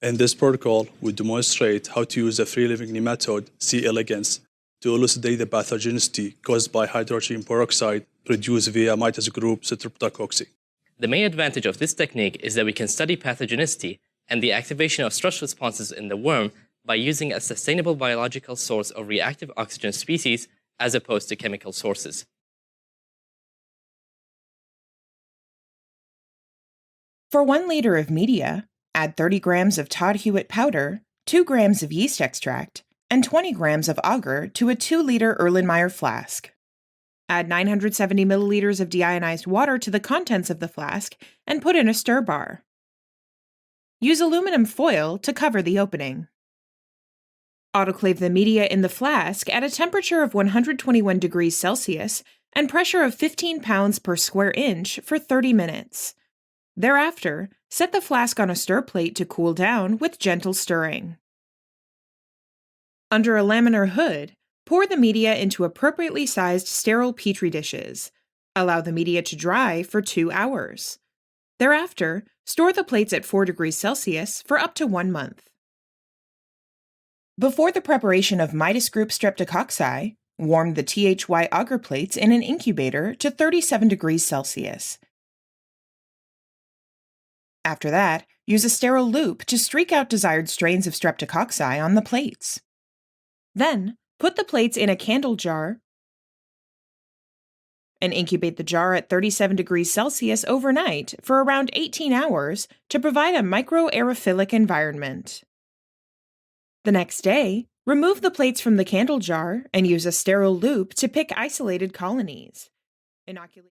In this protocol, we demonstrate how to use a free-living nematode, C. elegans, to elucidate the pathogenicity caused by hydrogen peroxide produced via Mitis group Streptococci. The main advantage of this technique is that we can study pathogenicity and the activation of stress responses in the worm by using a sustainable biological source of reactive oxygen species as opposed to chemical sources. For 1 liter of media, add 30 grams of Todd Hewitt powder, 2 grams of yeast extract, and 20 grams of agar to a 2-liter Erlenmeyer flask. Add 970 milliliters of deionized water to the contents of the flask and put in a stir bar. Use aluminum foil to cover the opening. Autoclave the media in the flask at a temperature of 121 degrees Celsius and pressure of 15 pounds per square inch for 30 minutes. Thereafter, set the flask on a stir plate to cool down with gentle stirring. Under a laminar hood, pour the media into appropriately sized sterile petri dishes. Allow the media to dry for 2 hours. Thereafter, store the plates at 4 degrees Celsius for up to 1 month. Before the preparation of Mitis group Streptococci, warm the THY agar plates in an incubator to 37 degrees Celsius. After that, use a sterile loop to streak out desired strains of Streptococci on the plates. Then, put the plates in a candle jar and incubate the jar at 37 degrees Celsius overnight for around 18 hours to provide a microaerophilic environment. The next day, remove the plates from the candle jar and use a sterile loop to pick isolated colonies. Inoculate